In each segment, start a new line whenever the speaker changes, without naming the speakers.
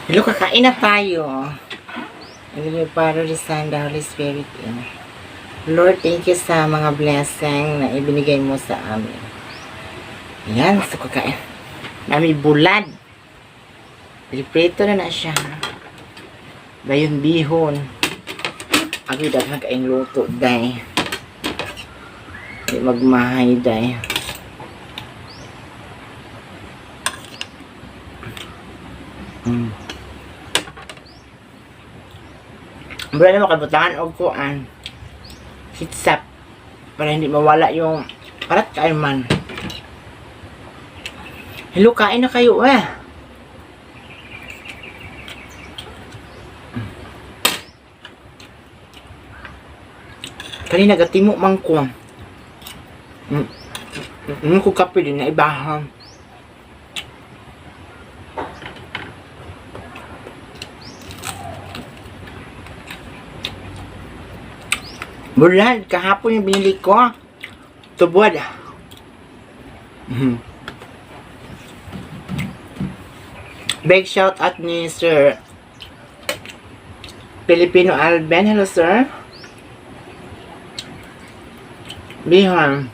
Hello, kakain na tayo. Hallelujah, Father, the Son, the Holy Spirit. Lord, thank you sa mga blessing na ibinigay mo sa amin. Yan, so kakain. Nami bulad. Prito na siya. Dayon bihon. Agad daghang kaing luto, day. Di magmahay, day. Wala na makabutangan o kuan. Hitsap. Para hindi mawala yung parat kain man. Hello, kain na kayo Kanina gatimo man ko. Ko kape din na ibahang. Bulad, kahapon yung binili ko. Tubod. Big shout out ni Sir Filipino Alben. Hello, sir. Bihon.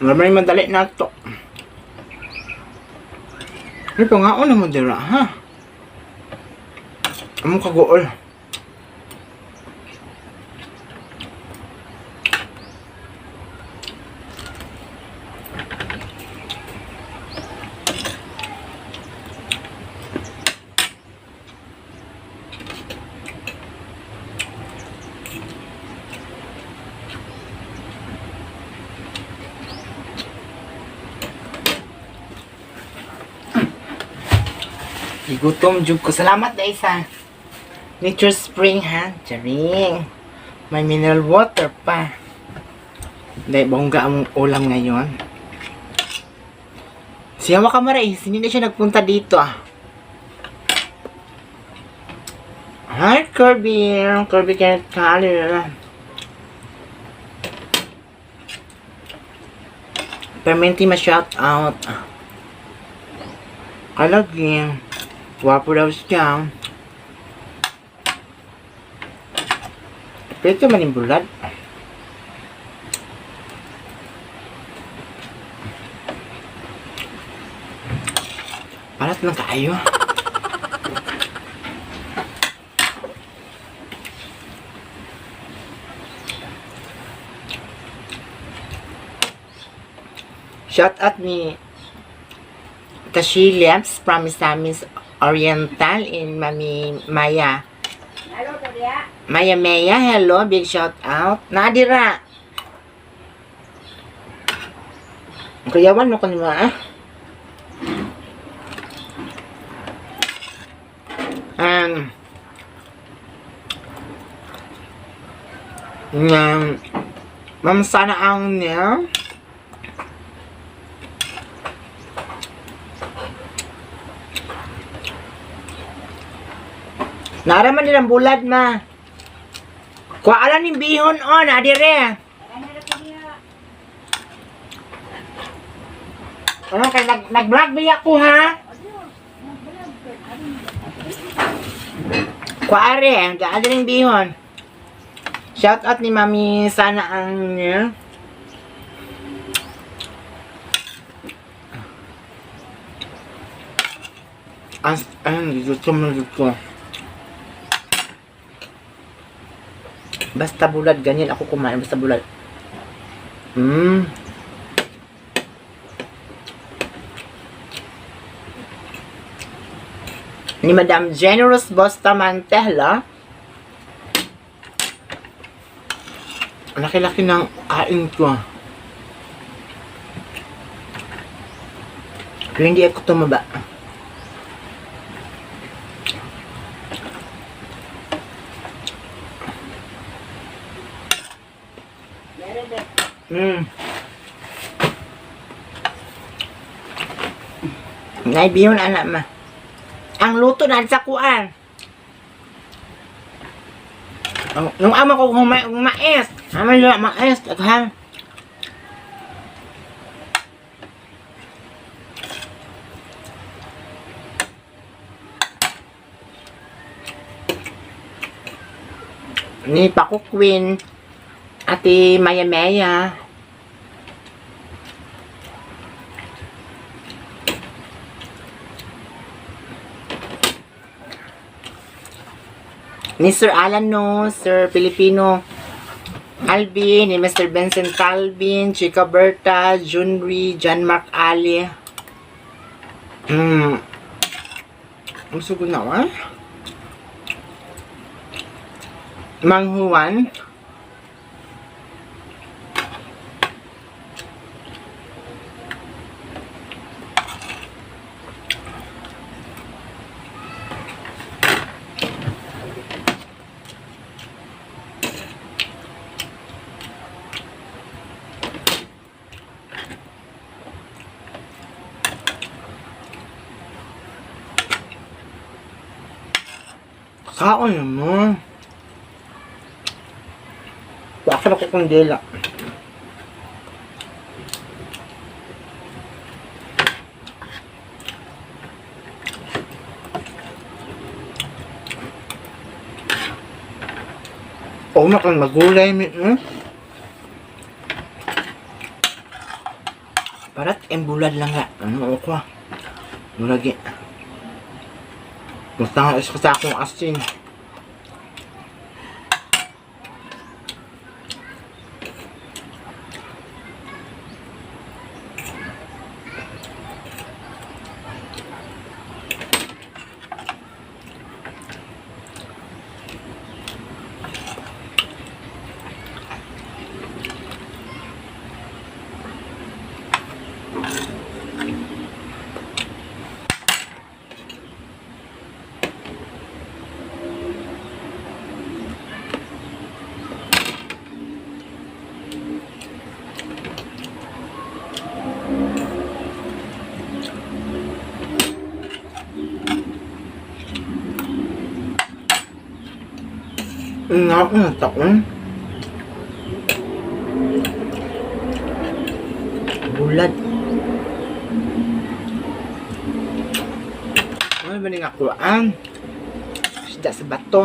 Maraming madali na ito. Ito nga o naman dira, ha? Among kagool. Igutom jud ko. Salamat dahil sa Nature Spring, ha? Charing. May mineral water pa. Dahil bongga ang ulam ngayon. Siya Wakamaray, hindi na siya nagpunta dito, Hi, Kirby. Kirby Kenneth Collier. Permenti ma-shout out. Kalagi. Wapo daw siya. Pero ito man yung bulad. Parat lang kayo. Shout out ni Tashi Lamps from Misamis Oriental in Mami Maya.
Hello, Tadia.
Maya Maya, hello, big shout out. Nadira. Kuyawan mo ko ni mga Ma'am sana ang niya. Naraman nilang bulad, ma. Kuwaalan yung bihon, nadire. Ano, kaya nag-vlog ba ako, ha? Kuwaari, gaada yung bihon. Shout out ni Mami sana ang niya. Gusto mo dito. Basta bulad, ganyan ako kumain. Basta bulad. Ni Madam Generous Bustamante, hello? Laki-laki ng kain ko. Pero hindi ako tumaba. Naibihon anak ma. Ang luto na sa kuan. Nung ama ko mais. Ama nila mais. Aghan. ni Paco Queen, Ate Maya Maya. Ni Sir Alan No, Sir Filipino Alvin, ni Mr. Vincent Calvin, Chica Berta, Junri, John Mark Ali. Ang sugo na wa? Mang Juan. Kaon mo. Baka na ko kong dila. O makan magulay mi. Parat embulad lang nga. Ano ko? Mulagi. Basta is sa akong asin. Nga taon. Bulad. Ano ba nga kuhaan? Isda sa bato.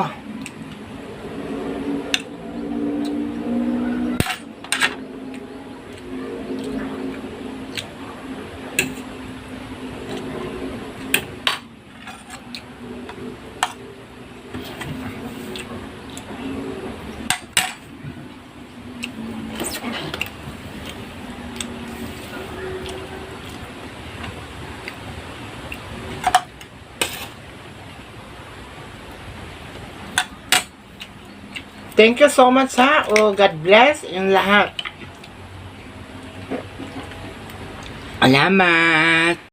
Thank you so much ha. Oh, God bless yung lahat. Alamat.